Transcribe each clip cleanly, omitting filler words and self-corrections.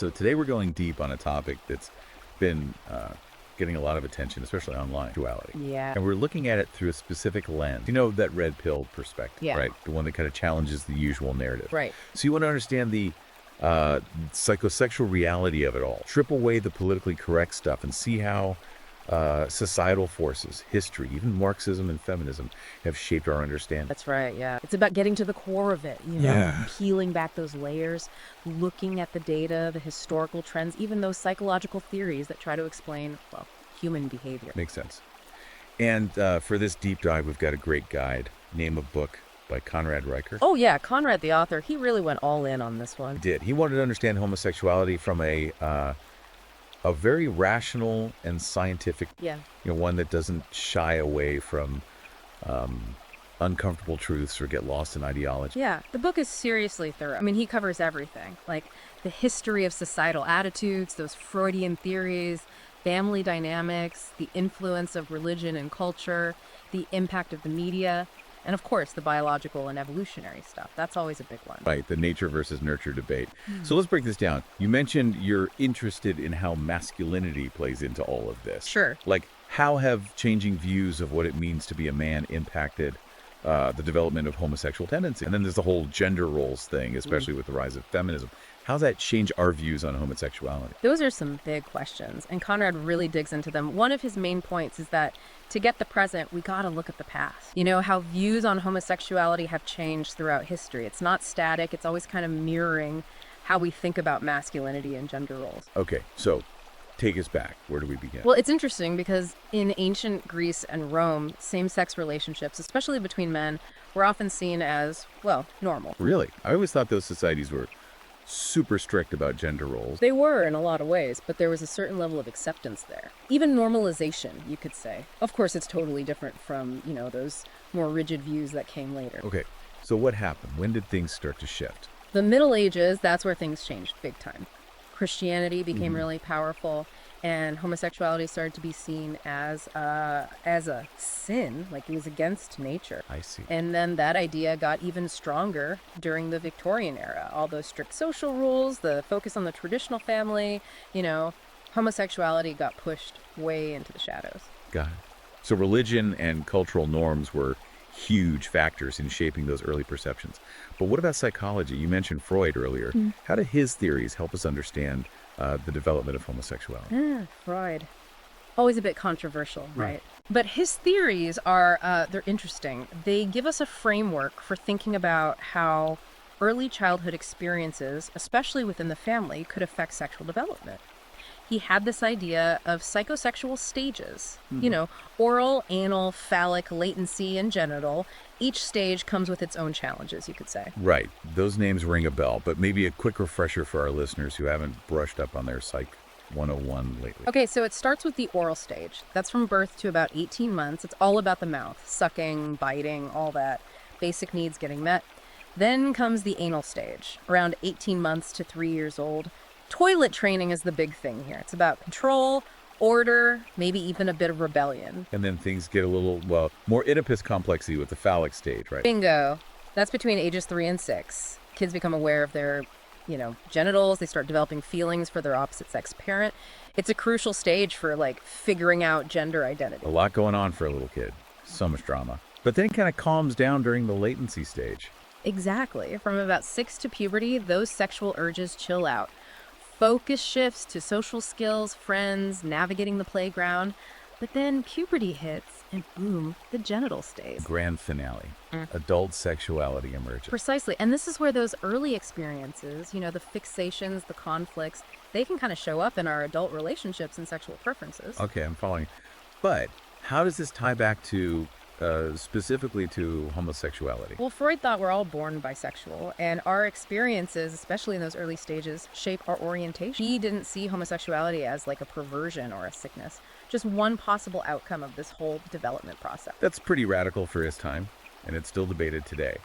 So today we're going deep on a topic that's been getting a lot of attention, especially online, duality. Yeah. And we're looking at it through a specific lens. You know, that red pill perspective, Yeah. right? The one that kind of challenges the usual narrative. Right. So you want to understand the psychosexual reality of it all. Strip away the politically correct stuff and see how societal forces, history, even Marxism and feminism have shaped our understanding. That's right, yeah. It's about getting to the core of it, peeling back those layers, looking at the data, the historical trends, even those psychological theories that try to explain, well, human behavior. Makes sense. And for this deep dive, we've got a great guide, Name of Book by Conrad Reicher. Oh, yeah, Conrad, the author, he really went all in on this one. He did. He wanted to understand homosexuality from a very rational and scientific, one that doesn't shy away from uncomfortable truths or get lost in ideology. Yeah, the book is seriously thorough. I mean, he covers everything, like the history of societal attitudes, those Freudian theories, family dynamics, the influence of religion and culture, the impact of the media, and of course, the biological and evolutionary stuff. That's always a big one. Right, the nature versus nurture debate. So let's break this down. You mentioned you're interested in how masculinity plays into all of this. Sure. Like, how have changing views of what it means to be a man impacted the development of homosexual tendency? And then there's the whole gender roles thing, especially with the rise of feminism. How's that change our views on homosexuality? Those are some big questions, and Conrad really digs into them. One of his main points is that to get the present, we gotta look at the past. You know, how views on homosexuality have changed throughout history. It's not static, it's always kind of mirroring how we think about masculinity and gender roles. Okay, so take us back. Where do we begin? Well, it's interesting because in ancient Greece and Rome, same-sex relationships, especially between men, were often seen as, well, normal. Really? I always thought those societies were super strict about gender roles. They were in a lot of ways, but there was a certain level of acceptance there. Even normalization, you could say. Of course, it's totally different from, those more rigid views that came later. Okay, so what happened? When did things start to shift? The Middle Ages, that's where things changed big time. Christianity became really powerful, and homosexuality started to be seen as a sin, like it was against nature. I see. And then that idea got even stronger during the Victorian era. All those strict social rules, the focus on the traditional family, homosexuality got pushed way into the shadows. Got it. So religion and cultural norms were huge factors in shaping those early perceptions. But what about psychology? You mentioned Freud earlier. How do his theories help us understand the development of homosexuality? Freud. Always a bit controversial, right? But his theories are, they're interesting. They give us a framework for thinking about how early childhood experiences, especially within the family, could affect sexual development. He had this idea of psychosexual stages, oral, anal, phallic, latency, and genital. Each stage comes with its own challenges, you could say. Right. Those names ring a bell, but maybe a quick refresher for our listeners who haven't brushed up on their Psych 101 lately. Okay, so it starts with the oral stage. That's from birth to about 18 months. It's all about the mouth, sucking, biting, all that. Basic needs getting met. Then comes the anal stage, around 18 months to 3 years old. Toilet training is the big thing here. It's about control, order, maybe even a bit of rebellion. And then things get a little, more Oedipus complexy with the phallic stage, right? Bingo. That's between ages 3 and 6. Kids become aware of their, genitals. They start developing feelings for their opposite sex parent. It's a crucial stage for, figuring out gender identity. A lot going on for a little kid. So much drama. But then it kind of calms down during the latency stage. Exactly. From about 6 to puberty, those sexual urges chill out. Focus shifts to social skills, friends, navigating the playground. But then puberty hits, and boom, the genital stage. Grand finale. Adult sexuality emerges. Precisely. And this is where those early experiences, the fixations, the conflicts, they can kind of show up in our adult relationships and sexual preferences. Okay, I'm following. But how does this tie back to specifically to homosexuality? Well, Freud thought we're all born bisexual, and our experiences, especially in those early stages, shape our orientation. He didn't see homosexuality as like a perversion or a sickness, just one possible outcome of this whole development process. That's pretty radical for his time, and it's still debated today.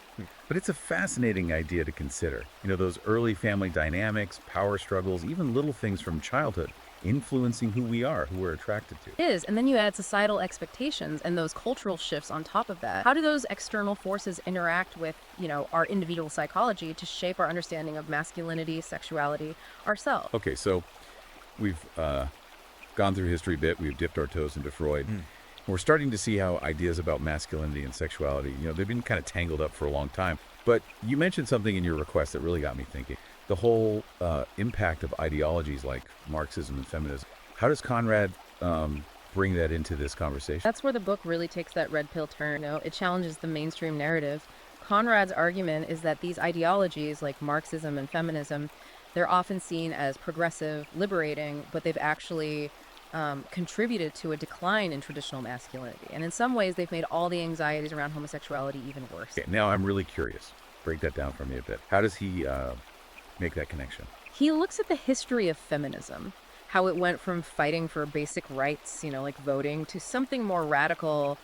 But it's a fascinating idea to consider. Those early family dynamics, power struggles, even little things from childhood influencing who we are, who we're attracted to. Is, and then you add societal expectations and those cultural shifts on top of that. How do those external forces interact with, our individual psychology to shape our understanding of masculinity, sexuality, ourselves? Okay, so we've gone through history a bit. We've dipped our toes into Freud. We're starting to see how ideas about masculinity and sexuality, they've been kind of tangled up for a long time. But you mentioned something in your request that really got me thinking. The whole impact of ideologies like Marxism and feminism. How does Conrad bring that into this conversation? That's where the book really takes that red pill turn. It challenges the mainstream narrative. Conrad's argument is that these ideologies like Marxism and feminism, they're often seen as progressive, liberating, but they've actually contributed to a decline in traditional masculinity. And in some ways, they've made all the anxieties around homosexuality even worse. Okay, now I'm really curious. Break that down for me a bit. How does he make that connection? He looks at the history of feminism, how it went from fighting for basic rights, like voting, to something more radical,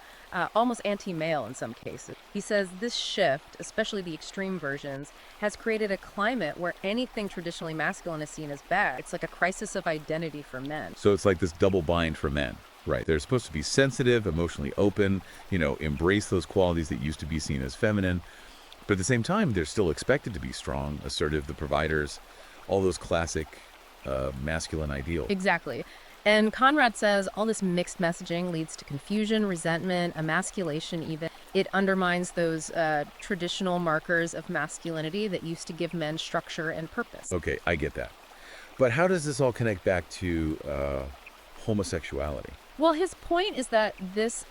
almost anti-male in some cases. He says this shift, especially the extreme versions, has created a climate where anything traditionally masculine is seen as bad. It's like a crisis of identity for men. So it's like this double bind for men. Right. They're supposed to be sensitive, emotionally open, embrace those qualities that used to be seen as feminine. But at the same time, they're still expected to be strong, assertive, the providers, all those classic masculine ideals. Exactly. And Conrad says all this mixed messaging leads to confusion, resentment, emasculation even. It undermines those traditional markers of masculinity that used to give men structure and purpose. Okay, I get that. But how does this all connect back to homosexuality? Well, his point is that this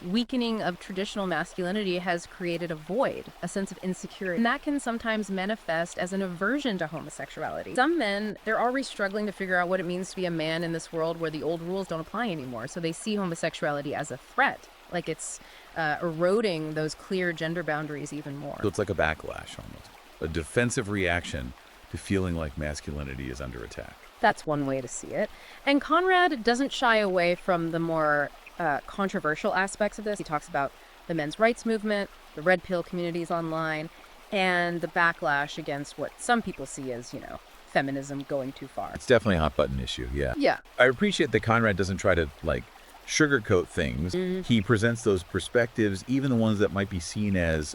weakening of traditional masculinity has created a void, a sense of insecurity. And that can sometimes manifest as an aversion to homosexuality. Some men, they're already struggling to figure out what it means to be a man in this world where the old rules don't apply anymore. So they see homosexuality as a threat, like it's eroding those clear gender boundaries even more. So it's like a backlash almost, a defensive reaction to feeling like masculinity is under attack. That's one way to see it. And Conrad doesn't shy away from the more controversial aspects of this. He talks about the men's rights movement, the red pill communities online, and the backlash against what some people see as, feminism going too far. It's definitely a hot button issue, yeah. Yeah. I appreciate that Conrad doesn't try to, sugarcoat things. He presents those perspectives, even the ones that might be seen as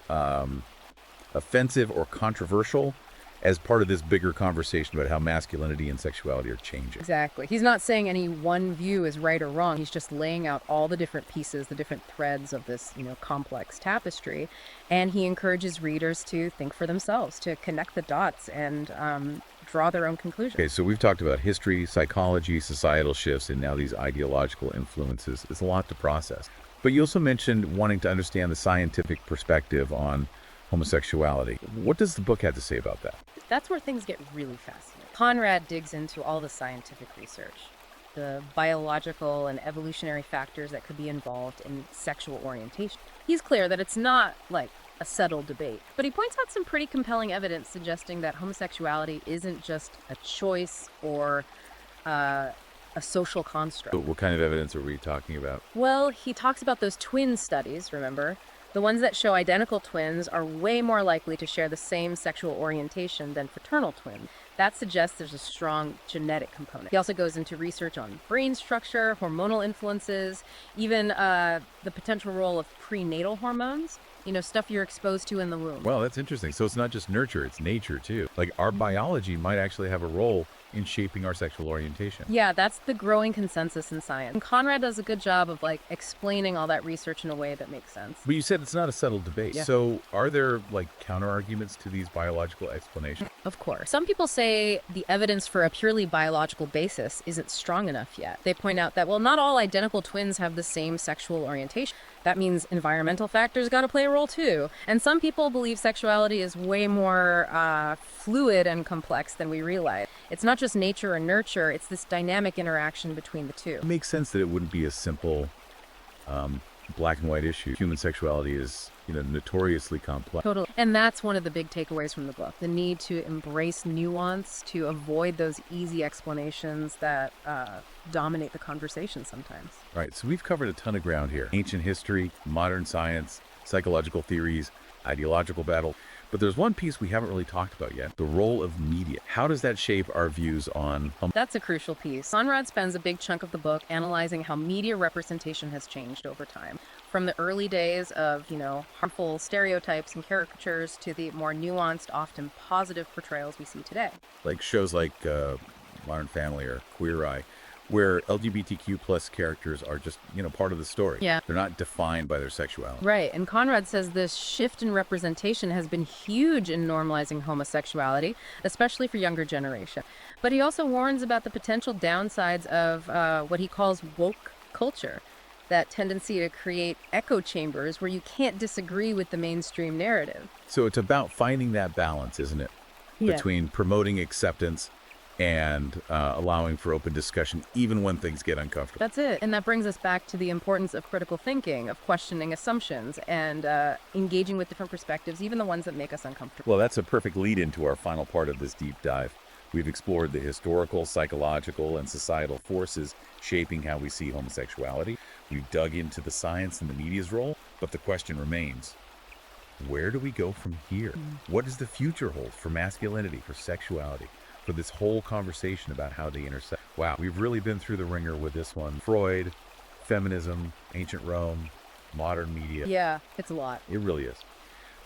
offensive or controversial, as part of this bigger conversation about how masculinity and sexuality are changing. Exactly. He's not saying any one view is right or wrong. He's just laying out all the different pieces, the different threads of this, complex tapestry. And he encourages readers to think for themselves, to connect the dots and draw their own conclusions. Okay, so we've talked about history, psychology, societal shifts, and now these ideological influences. It's a lot to process. But you also mentioned wanting to understand the scientific perspective on homosexuality. What does the book have to say about that? That's where things get really fascinating. Conrad digs into all the scientific research, the biological and evolutionary factors that could be involved in sexual orientation. He's clear that it's not like a settled debate, but he points out some pretty compelling evidence suggesting that homosexuality isn't just a choice or a social construct. What kind of evidence are we talking about? Well, he talks about those twin studies, remember? The ones that show identical twins are way more likely to share the same sexual orientation than fraternal twins. That suggests there's a strong genetic component. He also goes into research on brain structure, hormonal influences, even the potential role of prenatal hormones, stuff you're exposed to in the womb. Well, that's interesting. So it's not just nurture, it's nature too. Like our biology might actually have a role in shaping our sexual orientation. Yeah, that's the growing consensus in science. And Conrad does a good job of explaining all that research in a way that makes sense. But you said it's not a settled debate. Yeah. So are there counter arguments to these biological explanations? Of course. Some people say the evidence for a purely biological basis isn't strong enough yet. They point out that, not all identical twins have the same sexual orientation. That means environmental factors got to play a role too. And some people believe sexuality is way more fluid and complex than we realize. It's not just nature or nurture, it's this dynamic interaction between the two. It makes sense that it wouldn't be a simple black and white issue. Human sexuality is notoriously complex. Totally. And that's one of the big takeaways from the book, the need to embrace nuance, to avoid those easy explanations that dominate the conversation sometimes. Right, so we've covered a ton of ground here. Ancient history, modern science, psychological theories, ideological battle. But there's one piece we haven't really talked about yet, the role of media. How does that shape our views on That's a crucial piece. Conrad spends a big chunk of the book analyzing how media representation has changed over time. From the early days of, harmful stereotypes and caricatures to the more nuanced, often positive portrayals we see today. like shows like Modern Family or Queer Eye, where LGBTQ plus characters are just, part of the story. Yeah. They're not defined by their sexuality. Right, and Conrad says this shift in representation has been huge in normalizing homosexuality, especially for younger generation. But he also warns about the potential downsides of what he calls woke culture, that tendency to create echo chambers where you can't disagree with the mainstream narrative. So it's about finding that balance, isn't it? Yeah. Between promoting acceptance and allowing for open discussion, even when things get uncomfortable. That's it. And that brings us back to the importance of critical thinking, of questioning assumptions, and engaging with different perspectives, even the ones that make us uncomfortable. Well, that's a perfect lead into our final part of this deep dive. We've explored the historical, psychological, and societal forces shaping how we see homosexuality. We've dug into the science and the media's role, but the question remains, where do we go from here? What does the future hold for masculinity, for sexuality, for this whole conversation about how they intersect? Wow, we've really been through the ringer with this one. Freud, feminism, ancient Rome, modern media. Yeah, it's a lot. It really is.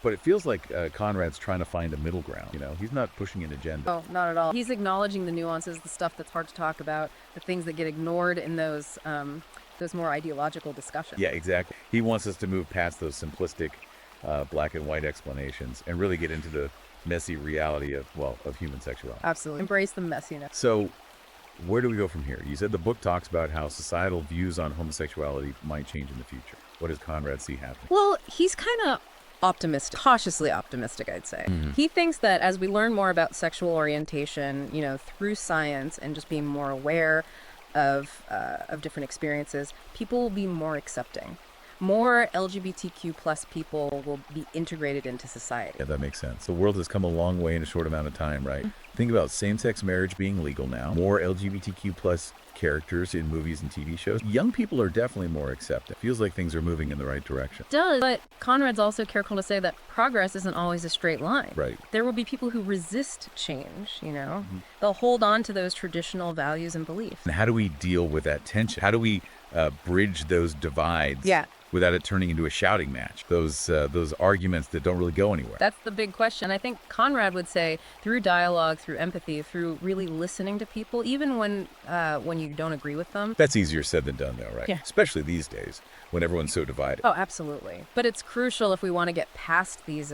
But it feels like Conrad's trying to find a middle ground. He's not pushing an agenda. Oh, not at all. He's acknowledging the nuances, the stuff that's hard to talk about, the things that get ignored in those more ideological discussions. Yeah, exactly. He wants us to move past those simplistic black and white explanations and really get into the messy reality of human sexuality. Absolutely. Embrace the messiness. So where do we go from here? You said the book talks about how societal views on homosexuality might change in the future. What does Conrad see happening? Well, he's kind of optimistic, cautiously optimistic, I'd say. He thinks that as we learn more about sexual orientation, through science and just being more aware of different experiences, people will be more accepting. More LGBTQ plus people will be integrated into society. Yeah, that makes sense. The world has come a long way in a short amount of time, right? Think about same-sex marriage being legal now, more LGBTQ plus characters in movies and TV shows. Young people are definitely more accepting. Feels like things are moving in the right direction. It does, but Conrad's also careful to say that progress isn't always a straight line. Right. There will be people who resist change, They'll hold on to those traditional values and beliefs. And how do we deal with that tension? How do we bridge those divides? Yeah. Without it turning into a shouting match, those arguments that don't really go anywhere. That's the big question. I think Conrad would say through dialogue, through empathy, through really listening to people, even when you don't agree with them. That's easier said than done, though, right? Yeah. Especially these days when everyone's so divided. Oh, absolutely. But it's crucial if we want to get past these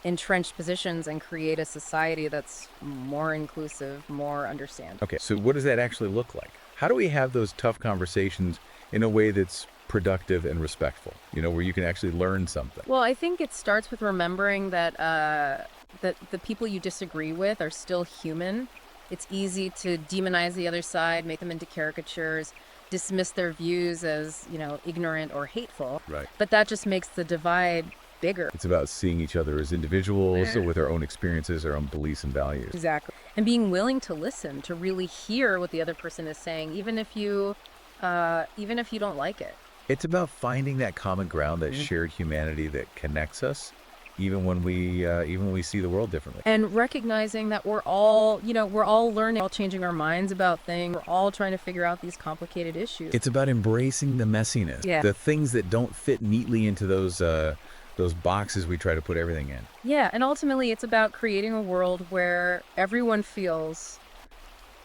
entrenched positions and create a society that's more inclusive, more understanding. Okay, so what does that actually look like? How do we have those tough conversations in a way that's productive and respectful, where you can actually learn something? Well, I think it starts with remembering that that the people you disagree with are still human. It's easy to demonize the other side, make them into caricatures, dismiss their views as, ignorant or hateful. Right. But that just makes the divide bigger. It's about seeing each other as individuals with our own experiences, our own beliefs and values. Exactly. And being willing to listen, to really hear what the other person is saying, even if you don't like it. It's about finding that common ground, that shared humanity that connects us, even when we see the world differently. And recognizing that we're all learning, all changing our minds about things. We're all trying to figure out these complicated issues. It's about embracing the messiness, Yeah. the things that don't fit neatly into those boxes we try to put everything in. Yeah, and ultimately it's about creating a world where everyone feels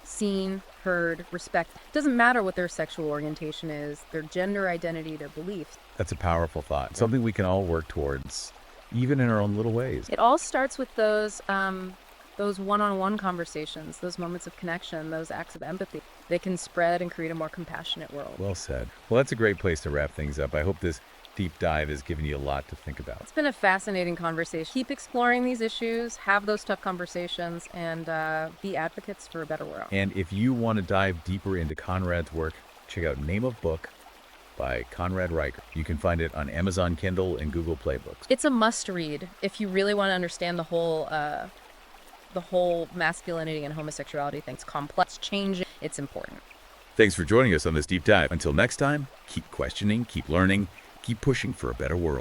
seen, heard, respect. It doesn't matter what their sexual orientation is, their gender identity, their beliefs. That's a powerful thought. Something we can all work towards, even in our own little ways. It all starts with those one-on-one conversations, those moments of connection, those acts of empathy. They can spread and create a more compassionate world. Well said. Well, that's a great place to wrap things up. I hope this deep dive has given you a lot to think about. It's been a fascinating conversation. Keep exploring these issues, have those tough conversations, and be advocates for a better world. And if you want to dive deeper into Conrad's work, check out Name of Book by Conrad Reicher. You can find it on Amazon Kindle and Google Play Books. It's a must-read if you really want to understand the whole masculinity and homosexuality thing. It's complex, changing. It's important. Thanks for joining us on this deep dive. Until next time, keep questioning, keep learning, keep pushing for a better world.